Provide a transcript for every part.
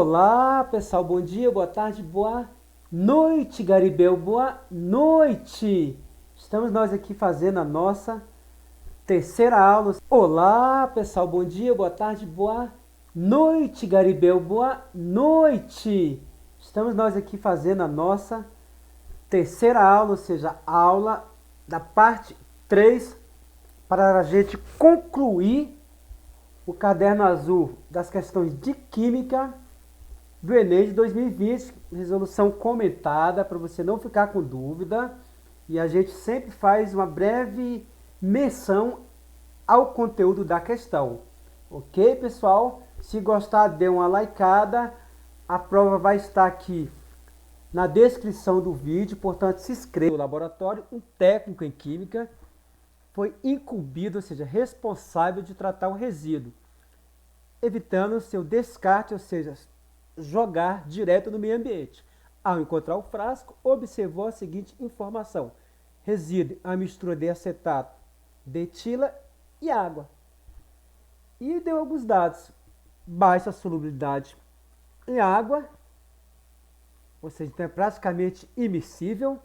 Olá, pessoal, bom dia, boa tarde, boa noite, Garibel, boa noite. Estamos nós aqui fazendo a nossa terceira aula. Olá, pessoal, bom dia, boa tarde, boa noite, Garibel, boa noite. Estamos nós aqui fazendo a nossa terceira aula, ou seja, a aula da parte 3, para a gente concluir o caderno azul das questões de Química do Enem de 2020, resolução comentada, para você não ficar com dúvida. E a gente sempre faz uma breve menção ao conteúdo da questão. Ok, pessoal? Se gostar, dê uma likeada. A prova vai estar aqui na descrição do vídeo, portanto, se inscreva no laboratório. Um técnico em Química foi incumbido, ou seja, responsável de tratar o resíduo, evitando seu descarte, ou seja, jogar direto no meio ambiente. Ao encontrar o frasco, observou a seguinte informação: resíduo, a mistura de acetato, de etila e água. E deu alguns dados: baixa solubilidade em água, ou seja, então é praticamente imiscível,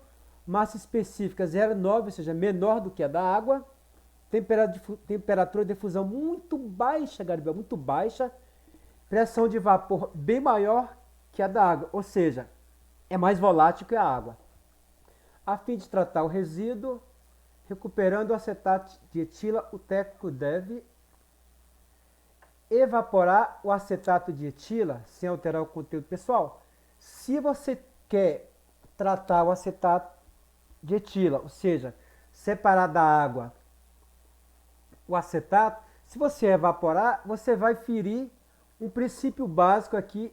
massa específica 0,9, ou seja, menor do que a da água, temperatura de difusão muito baixa, Garibel, muito baixa, pressão de vapor bem maior que a da água, ou seja, é mais volátil que a água. A fim de tratar o resíduo, recuperando o acetato de etila, o técnico deve evaporar o acetato de etila sem alterar o conteúdo. Pessoal, se você quer tratar o acetato de etila, ou seja, separar da água o acetato, se você evaporar, você vai ferir um princípio básico aqui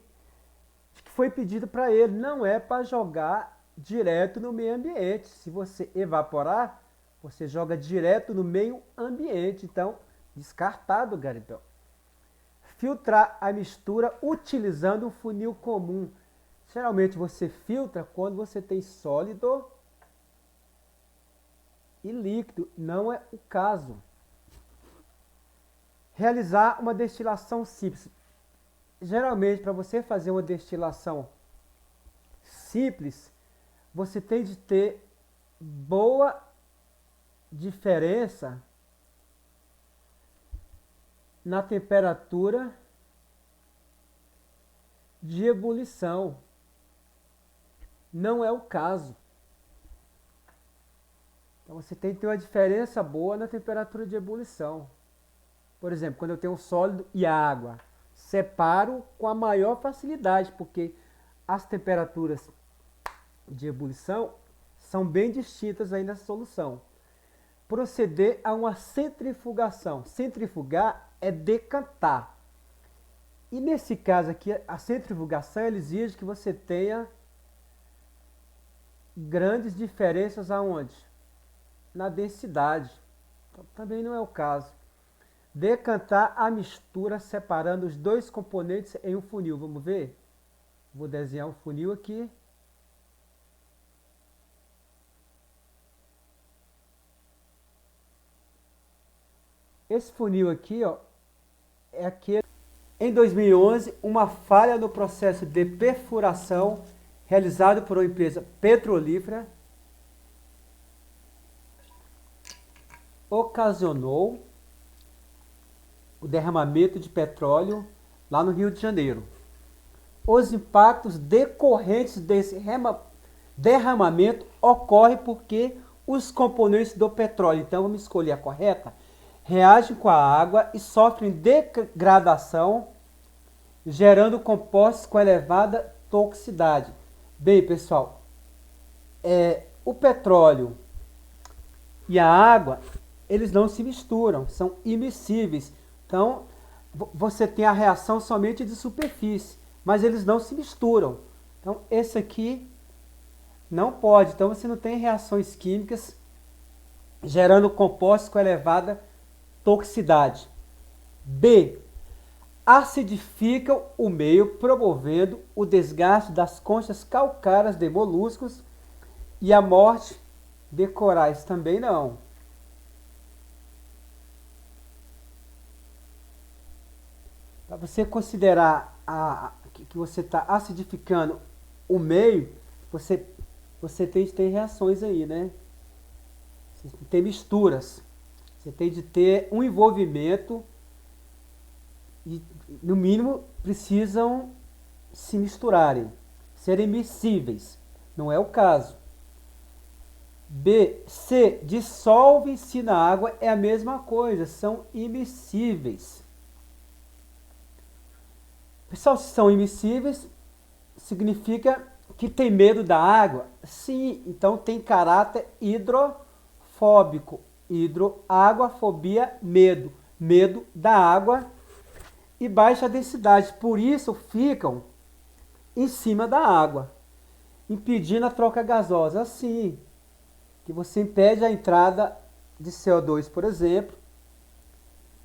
que foi pedido para ele. Não é para jogar direto no meio ambiente. Se você evaporar, você joga direto no meio ambiente. Então, descartado, Garibel. Filtrar a mistura utilizando um funil comum. Geralmente você filtra quando você tem sólido e líquido. Não é o caso. Realizar uma destilação simples. Geralmente, para você fazer uma destilação simples, você tem de ter boa diferença na temperatura de ebulição. Não é o caso. Então, você tem que ter uma diferença boa na temperatura de ebulição. Por exemplo, quando eu tenho um sólido e a água, separo com a maior facilidade, porque as temperaturas de ebulição são bem distintas aí nessa solução. Proceder a uma centrifugação. Centrifugar é decantar. E nesse caso aqui, a centrifugação ela exige que você tenha grandes diferenças aonde? Na densidade. Então, também não é o caso. Decantar a mistura separando os dois componentes em um funil. Vamos ver? Vou desenhar um funil aqui. Esse funil aqui, ó, é aquele. Em 2011, uma falha no processo de perfuração realizado por uma empresa petrolífera ocasionou o derramamento de petróleo lá no Rio de Janeiro. Os impactos decorrentes desse derramamento ocorrem porque os componentes do petróleo, então vamos escolher a correta, reagem com a água e sofrem degradação, gerando compostos com elevada toxicidade. Bem, pessoal, o petróleo e a água, eles não se misturam, são imiscíveis. Então, você tem a reação somente de superfície, mas eles não se misturam. Então, esse aqui não pode. Então, você não tem reações químicas gerando compostos com elevada toxicidade. B. Acidificam o meio, promovendo o desgaste das conchas calcárias de moluscos e a morte de corais. Também não. Para você considerar que você está acidificando o meio, você tem de ter reações aí, né? Você tem misturas. Você tem de ter um envolvimento e, no mínimo, precisam se misturarem, serem miscíveis. Não é o caso. B, C, dissolve-se na água, é a mesma coisa, são immiscíveis. Pessoal, se são immiscíveis, significa que tem medo da água? Sim, então tem caráter hidrofóbico. Água-fobia, medo. Medo da água e baixa densidade. Por isso ficam em cima da água, impedindo a troca gasosa. Assim, que você impede a entrada de CO2, por exemplo.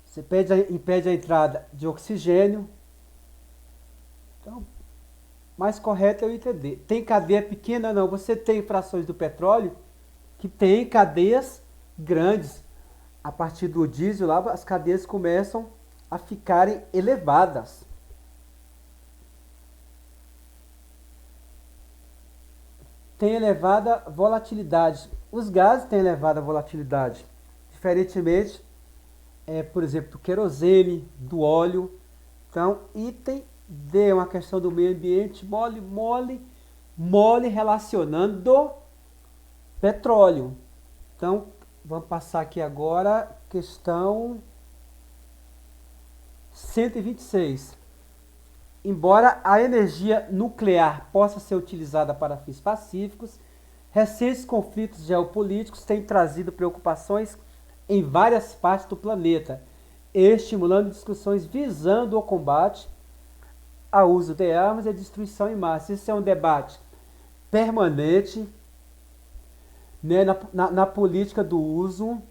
Você impede a entrada de oxigênio. Então, mais correto é o entender. Tem cadeia pequena? Não. Você tem frações do petróleo que tem cadeias grandes. A partir do diesel, lá, as cadeias começam a ficarem elevadas. Tem elevada volatilidade. Os gases têm elevada volatilidade. Diferentemente, por exemplo, do querosene, do óleo. Então, item D é uma questão do meio ambiente, mole relacionando petróleo. Então, vamos passar aqui agora, questão 126. Embora a energia nuclear possa ser utilizada para fins pacíficos, recentes conflitos geopolíticos têm trazido preocupações em várias partes do planeta, estimulando discussões visando o combate ao uso de armas e a destruição em massa. Isso é um debate permanente, né, na política do uso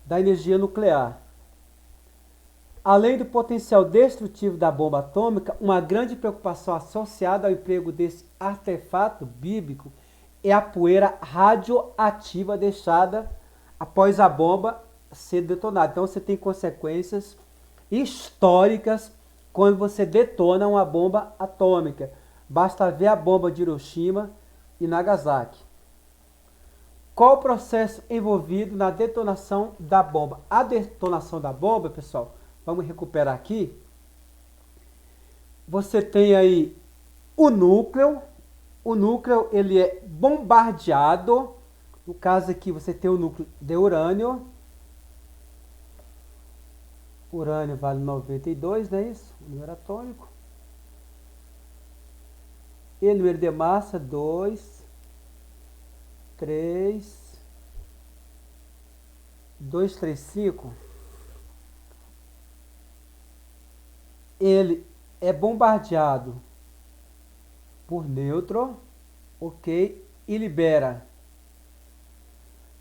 da energia nuclear. Além do potencial destrutivo da bomba atômica, uma grande preocupação associada ao emprego desse artefato bíblico é a poeira radioativa deixada após a bomba ser detonada. Então você tem consequências históricas quando você detona uma bomba atômica. Basta ver a bomba de Hiroshima e Nagasaki. Qual o processo envolvido na detonação da bomba? A detonação da bomba, pessoal, vamos recuperar aqui. Você tem aí o núcleo. O núcleo ele é bombardeado. No caso aqui você tem o núcleo de urânio. Urânio vale 92, não é isso? O número atômico. E número de massa 2, 3, 235. Ele é bombardeado por nêutron, ok? E libera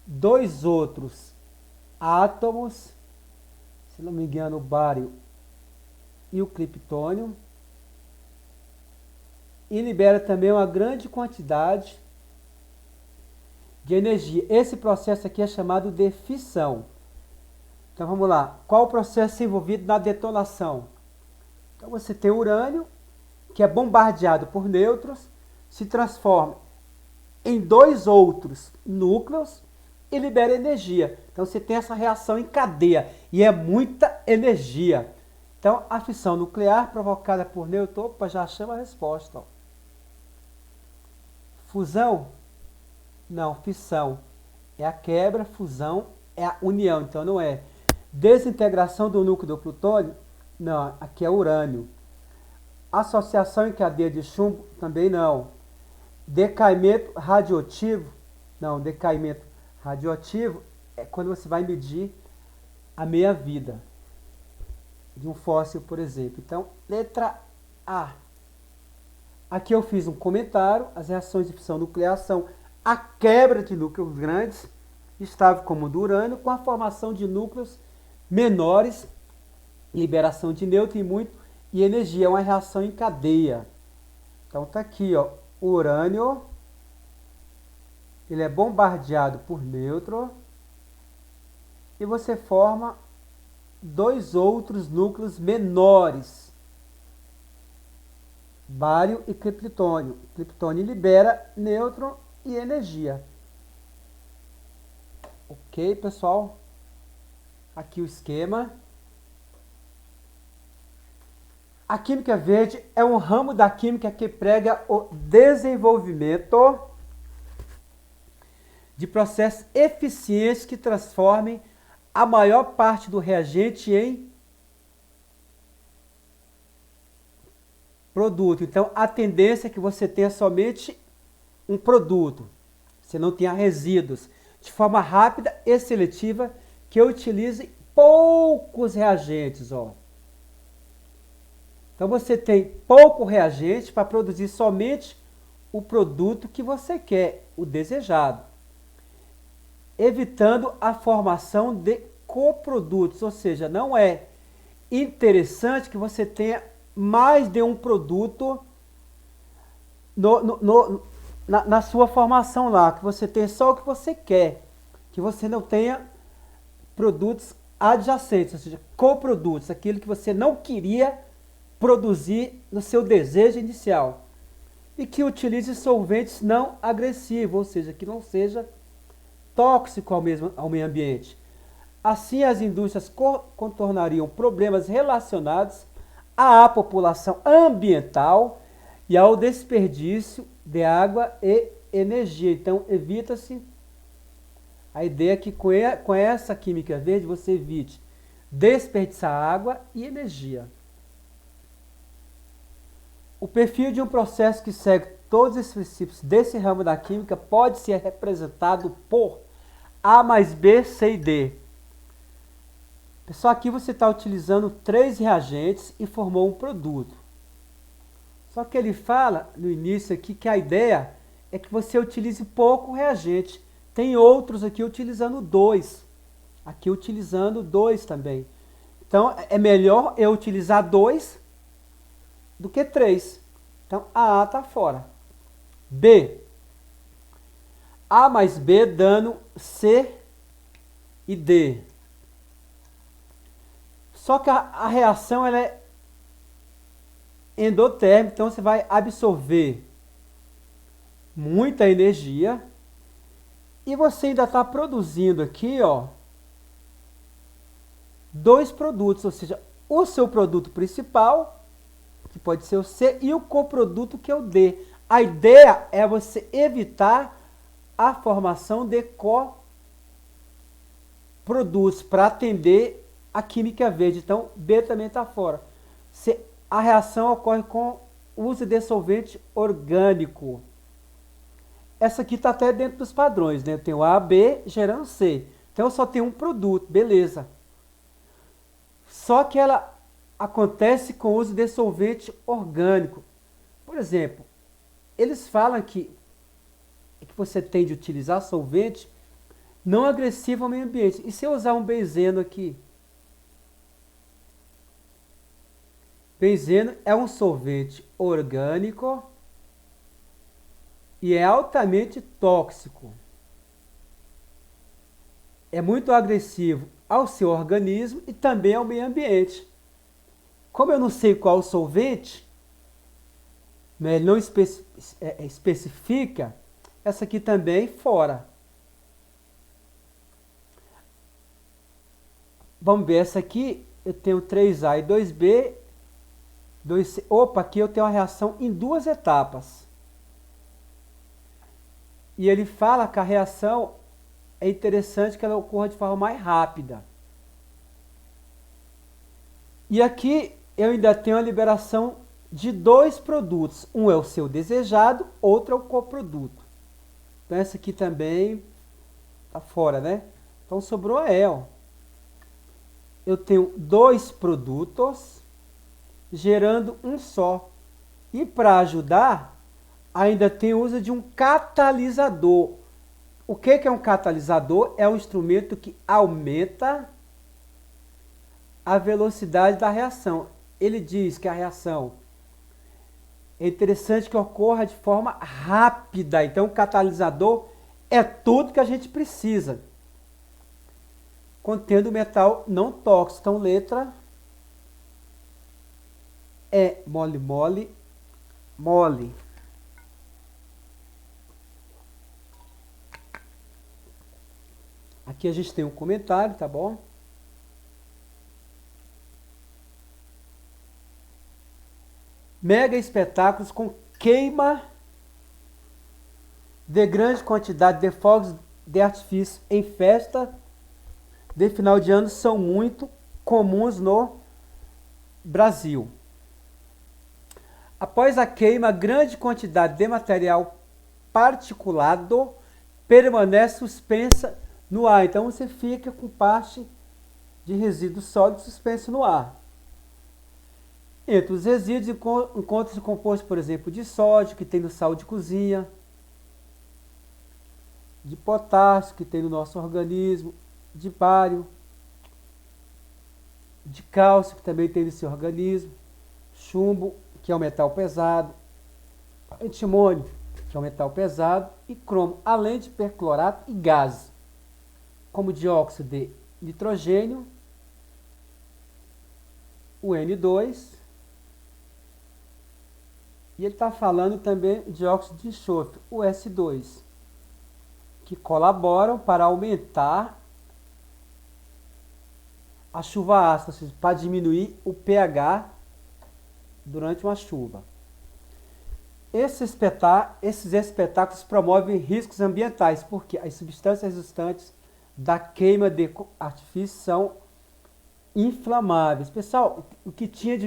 dois outros átomos, se não me engano, o bário e o criptônio. E libera também uma grande quantidade de energia. Esse processo aqui é chamado de fissão. Então vamos lá. Qual o processo envolvido na detonação? Então você tem o urânio, que é bombardeado por nêutrons, se transforma em dois outros núcleos e libera energia. Então você tem essa reação em cadeia e é muita energia. Então a fissão nuclear provocada por nêutrons, opa, já chama a resposta. Ó. Fusão? Não, fissão. É a quebra, fusão é a união, então não é. Desintegração do núcleo do plutônio? Não, aqui é urânio. Associação em cadeia de chumbo? Também não. Decaimento radioativo? Não, decaimento radioativo é quando você vai medir a meia-vida de um fóssil, por exemplo. Então, letra A. Aqui eu fiz um comentário. As reações de fissão nuclear são a quebra de núcleos grandes, estável como o do urânio, com a formação de núcleos menores, liberação de nêutron e energia. É uma reação em cadeia. Então tá aqui, ó, o urânio, ele é bombardeado por nêutron e você forma dois outros núcleos menores. bário e criptônio. Criptônio libera nêutron e energia. Ok, pessoal? Aqui o esquema. A química verde é um ramo da química que prega o desenvolvimento de processos eficientes que transformem a maior parte do reagente em produto. Então, a tendência é que você tenha somente um produto, você não tenha resíduos, de forma rápida e seletiva, que utilize poucos reagentes. Ó. Então, você tem pouco reagente para produzir somente o produto que você quer, o desejado, evitando a formação de coprodutos, ou seja, não é interessante que você tenha mais de um produto na sua formação lá, que você tenha só o que você quer, que você não tenha produtos adjacentes, ou seja, coprodutos, aquilo que você não queria produzir no seu desejo inicial, e que utilize solventes não agressivos, ou seja, que não seja tóxico ao meio ambiente. Assim, as indústrias contornariam problemas relacionados à população ambiental e ao desperdício de água e energia. Então, evita-se a ideia que com essa química verde você evite desperdiçar água e energia. O perfil de um processo que segue todos esses princípios desse ramo da química pode ser representado por A mais B, C e D. Pessoal, aqui você está utilizando 3 reagentes e formou um produto. Só que ele fala no início aqui que a ideia é que você utilize pouco reagente. Tem outros aqui utilizando 2. Aqui utilizando 2 também. Então, é melhor eu utilizar 2 do que 3. Então, a A está fora. B. A mais B dando C e D. Só que a reação ela é endotérmica, então você vai absorver muita energia e você ainda está produzindo aqui, ó, 2 produtos, ou seja, o seu produto principal, que pode ser o C, e o coproduto, que é o D. A ideia é você evitar a formação de coprodutos para atender a química verde. Então, B também está fora. A reação ocorre com o uso de solvente orgânico. Essa aqui está até dentro dos padrões, né? Eu tenho A, B gerando C. Então, eu só tenho um produto, beleza. Só que ela acontece com o uso de solvente orgânico. Por exemplo, eles falam que você tem de utilizar solvente não agressivo ao meio ambiente. E se eu usar um benzeno aqui? Benzeno é um solvente orgânico e é altamente tóxico. É muito agressivo ao seu organismo e também ao meio ambiente. Como eu não sei qual o solvente, né, ele não especifica, essa aqui também fora. Vamos ver, essa aqui eu tenho 3A e 2B, 2C. Opa, aqui eu tenho uma reação em 2 etapas. E ele fala que a reação é interessante que ela ocorra de forma mais rápida. E aqui eu ainda tenho a liberação de 2 produtos. Um é o seu desejado, outro é o coproduto. Então essa aqui também está fora, né? Então sobrou a E, ó. Eu tenho 2 produtos gerando um só. E para ajudar, ainda tem o uso de um catalisador. O que é um catalisador? É um instrumento que aumenta a velocidade da reação. Ele diz que a reação é interessante que ocorra de forma rápida. Então, o catalisador é tudo que a gente precisa, contendo metal não tóxico. Então, letra E, mole, mole, mole. Aqui a gente tem um comentário, tá bom? Mega espetáculos com queima de grande quantidade de fogos de artifício em festa de final de ano são muito comuns no Brasil. Após a queima, grande quantidade de material particulado permanece suspensa no ar. Então você fica com parte de resíduos sólidos suspenso no ar. Entre os resíduos encontra-se composto, por exemplo, de sódio, que tem no sal de cozinha, de potássio, que tem no nosso organismo, de bário, de cálcio, que também tem no seu organismo, chumbo, que é um metal pesado, antimônio, que é um metal pesado, e cromo, além de perclorato e gases, como dióxido de nitrogênio, o N2, e ele está falando também de dióxido de enxofre, o S2, que colaboram para aumentar a chuva ácida, ou seja, para diminuir o pH durante uma chuva. Esses espetáculos promovem riscos ambientais, porque as substâncias resultantes da queima de artifício são inflamáveis. Pessoal, o que tinha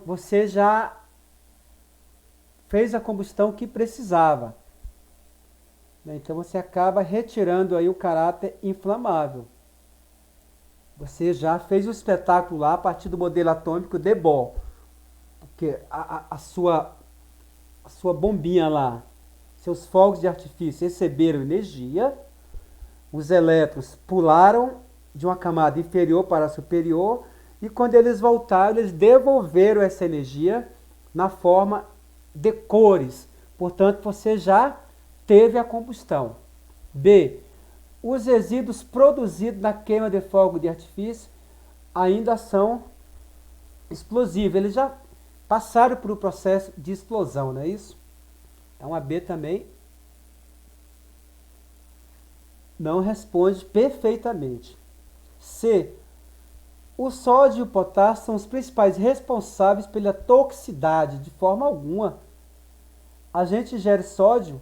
você já fez a combustão que precisava. Então você acaba retirando aí o caráter inflamável. Você já fez o espetáculo lá a partir do modelo atômico de Bohr. Porque a sua bombinha lá, seus fogos de artifício receberam energia, os elétrons pularam de uma camada inferior para a superior, e quando eles voltaram, eles devolveram essa energia na forma de cores. Portanto, você já teve a combustão. B. Os resíduos produzidos na queima de fogo de artifício ainda são explosivos. Eles já passaram por um processo de explosão, não é isso? Então a B também não responde perfeitamente. C. O sódio e o potássio são os principais responsáveis pela toxicidade. De forma alguma, a gente ingere sódio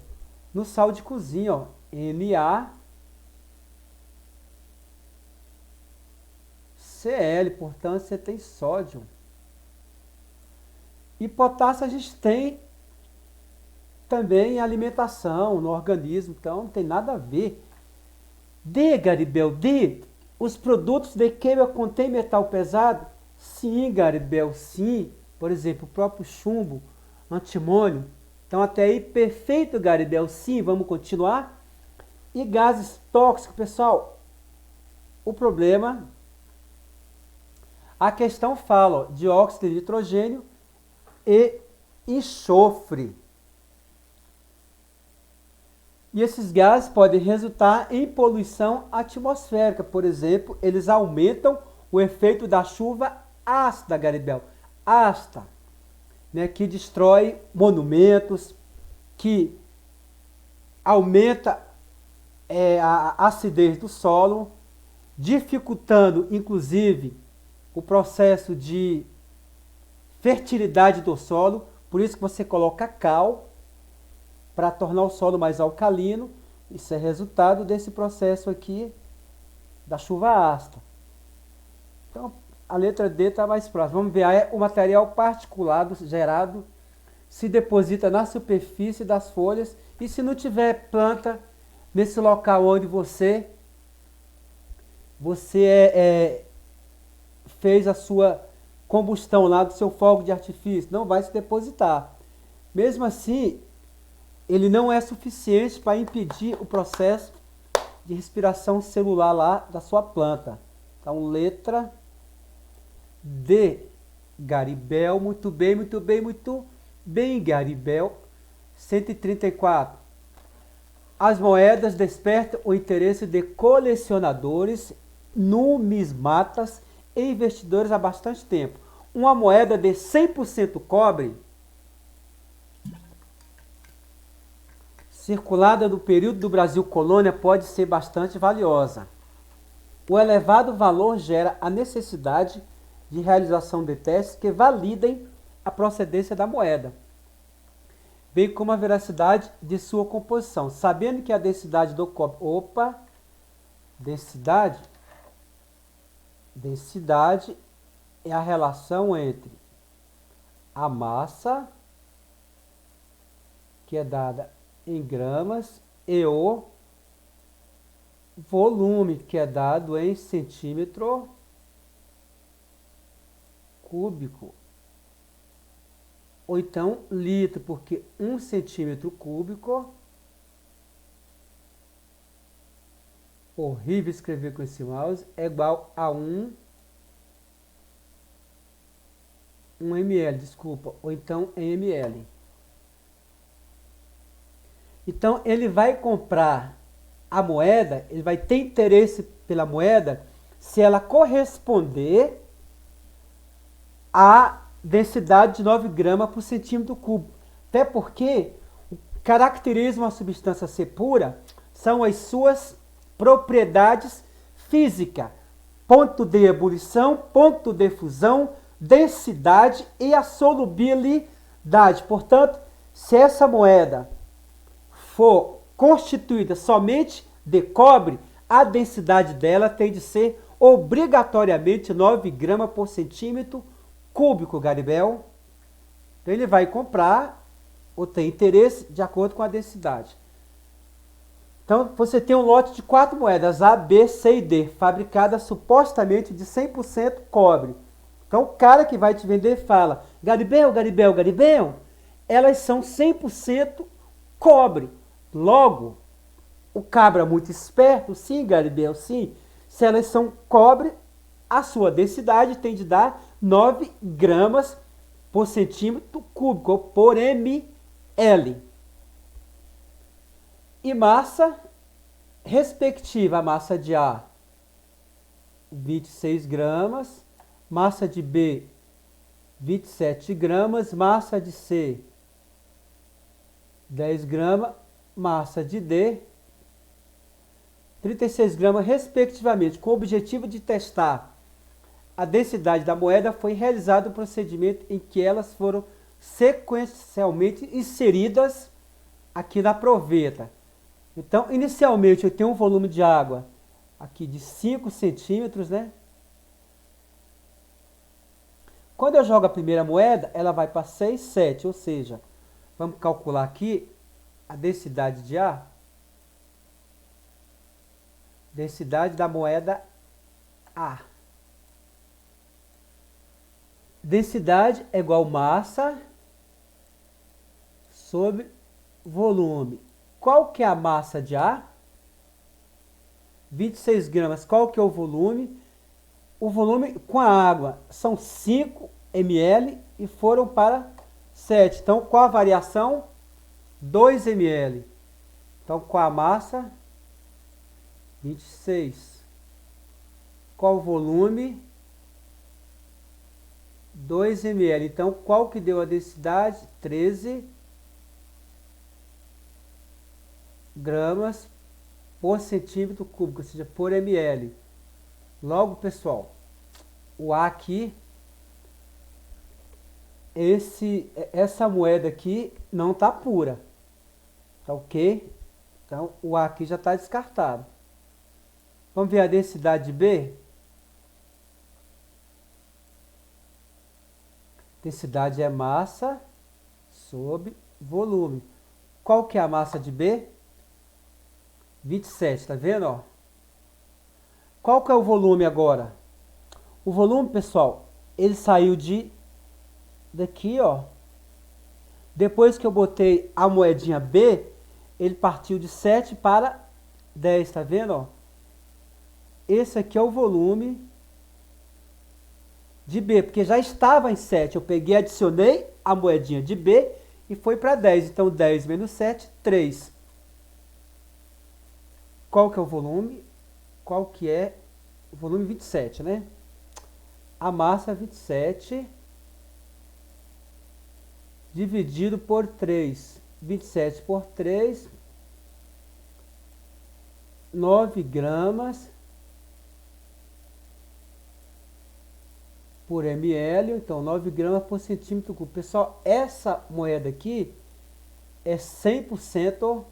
no sal de cozinha, ó, NaCl, portanto você tem sódio. E potássio a gente tem também em alimentação, no organismo, então não tem nada a ver. D, Garibel, D, os produtos de queima contêm metal pesado? Sim, Garibel, sim. Por exemplo, o próprio chumbo, antimônio. Então até aí, perfeito, Garibel, sim, vamos continuar. E gases tóxicos, pessoal, o problema, a questão fala, ó, dióxido de nitrogênio e enxofre. E esses gases podem resultar em poluição atmosférica. Por exemplo, eles aumentam o efeito da chuva ácida, Garibel. Ácida, né, que destrói monumentos, que aumenta a acidez do solo, dificultando, inclusive, o processo de fertilidade do solo. Por isso que você coloca cal, para tornar o solo mais alcalino. Isso é resultado desse processo aqui da chuva ácida. Então, a letra D está mais próxima. Vamos ver, o material particulado gerado se deposita na superfície das folhas, e se não tiver planta nesse local onde você fez a sua combustão lá do seu fogo de artifício, não vai se depositar. Mesmo assim, ele não é suficiente para impedir o processo de respiração celular lá da sua planta. Então, letra D, Garibel, muito bem, muito bem, muito bem, Garibel. 134. As moedas despertam o interesse de colecionadores, numismatas e investidores há bastante tempo. Uma moeda de 100% cobre circulada no período do Brasil colônia pode ser bastante valiosa. O elevado valor gera a necessidade de realização de testes que validem a procedência da moeda, bem como a veracidade de sua composição, sabendo que a densidade do cobre... Densidade é a relação entre a massa, que é dada em gramas, e o volume, que é dado em centímetro cúbico. Ou então litro, porque 1 centímetro cúbico... Horrível escrever com esse mouse. É igual a 1 ml, desculpa. Ou então ml. Então, ele vai comprar a moeda, ele vai ter interesse pela moeda se ela corresponder à densidade de 9 gramas por centímetro cúbico. Até porque o que caracteriza uma substância ser pura são as suas propriedades físicas, ponto de ebulição, ponto de fusão, densidade e a solubilidade. Portanto, se essa moeda for constituída somente de cobre, a densidade dela tem de ser obrigatoriamente 9 gramas por centímetro cúbico, Garibel. Então ele vai comprar ou tem interesse de acordo com a densidade. Então, você tem um lote de 4 moedas, A, B, C e D, fabricadas supostamente de 100% cobre. Então, o cara que vai te vender fala, Garibel, elas são 100% cobre. Logo, o cabra muito esperto, sim, Garibel, sim, se elas são cobre, a sua densidade tem de dar 9 gramas por centímetro cúbico, ou por ml. E massa respectiva, a massa de A, 26 gramas, massa de B, 27 gramas, massa de C, 10 gramas, massa de D, 36 gramas, respectivamente. Com o objetivo de testar a densidade da moeda, foi realizado um procedimento em que elas foram sequencialmente inseridas aqui na proveta. Então, inicialmente, eu tenho um volume de água aqui de 5 centímetros, né? Quando eu jogo a primeira moeda, ela vai para 6, 7, ou seja, vamos calcular aqui a densidade de A. Densidade da moeda A. Densidade é igual massa sobre volume. Qual que é a massa de A? 26 gramas. Qual que é o volume? O volume com a água são 5 ml e foram para 7. Então, qual a variação? 2 ml. Então, qual a massa? 26. Qual o volume? 2 ml. Então, qual que deu a densidade? 13 gramas por centímetro cúbico, ou seja, por ml. Logo, pessoal, o A aqui, essa moeda aqui não está pura, tá ok? Então, o A aqui já está descartado. Vamos ver a densidade de B? Densidade é massa sobre volume. Qual que é a massa de B? 27, tá vendo, ó? Qual que é o volume agora? O volume, pessoal, ele saiu daqui, ó. Depois que eu botei a moedinha B, ele partiu de 7 para 10, tá vendo, ó? Esse aqui é o volume de B, porque já estava em 7. Eu peguei, adicionei a moedinha de B e foi para 10. Então, 10 menos 7, 3. Qual que é o volume? Qual que é o volume? 27, né? A massa 27 dividido por 3. 27 por 3 9 gramas por ml, então 9 gramas por centímetro cúbico. Pessoal, essa moeda aqui é 100%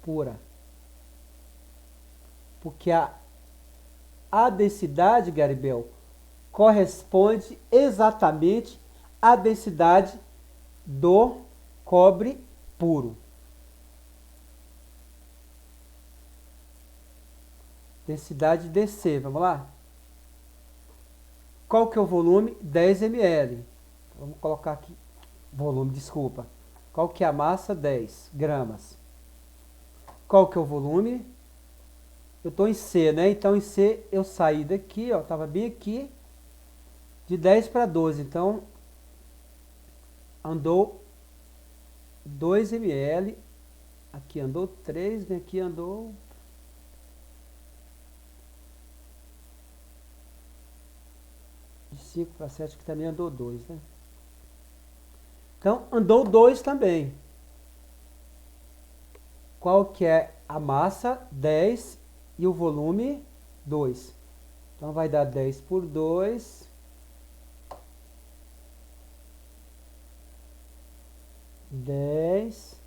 pura. Porque a densidade, Garibel, corresponde exatamente à densidade do cobre puro. Densidade DC, vamos lá? Qual que é o volume? 10 ml. Vamos colocar aqui, volume, desculpa. Qual que é a massa? 10 gramas. Qual que é o volume? Eu estou em C, né? Então, em C, eu saí daqui, ó, estava bem aqui, de 10 para 12. Então, andou 2 ml. Aqui andou 3, né? Aqui andou... de 5 para 7, que também andou 2, né? Então, andou 2 também. Qual que é a massa? 10 e o volume? 2. Então, vai dar 10 por 2. 10.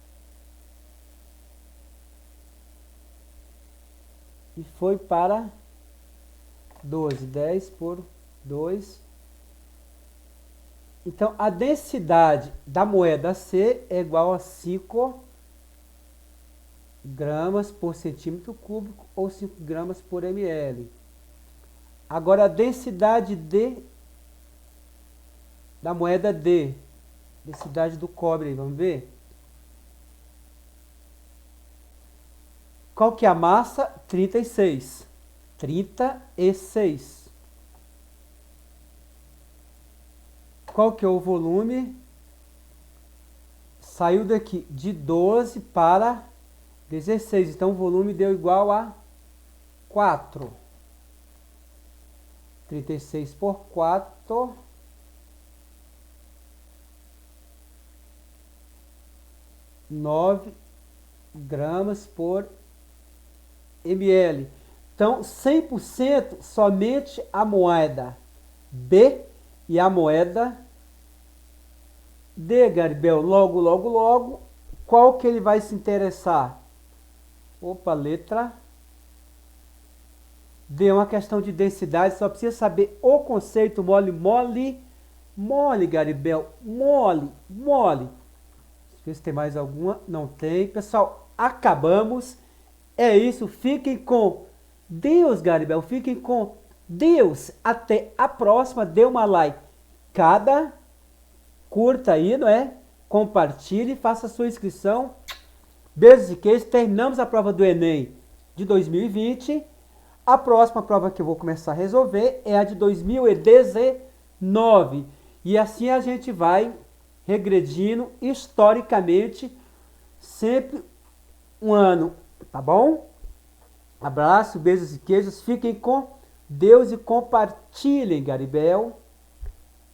E foi para 12. 10 por 2. Então, a densidade da moeda C é igual a 5 gramas por centímetro cúbico ou 5 gramas por ml. Agora, a densidade da moeda D, densidade do cobre, vamos ver? Qual que é a massa? 36. 36. Qual que é o volume? Saiu daqui de 12 para 16. Então, o volume deu igual a 4. 36 por 4. 9 gramas por ml. Então, 100% somente a moeda B e a moeda D, Garibel. Logo, logo, logo, qual que ele vai se interessar? Opa, letra D, uma questão de densidade, só precisa saber o conceito mole, mole, mole, Garibel, mole, mole. Deixa eu ver se tem mais alguma, não tem. Pessoal, acabamos, é isso, fiquem com Deus, Garibel, fiquem com Deus, até a próxima, dê uma like, curta aí, não é? Compartilhe, faça a sua inscrição. Beijos e queijos, terminamos a prova do Enem de 2020. A próxima prova que eu vou começar a resolver é a de 2019. E assim a gente vai regredindo historicamente, sempre um ano, tá bom? Abraço, beijos e queijos, fiquem com Deus e compartilhem, Garibel.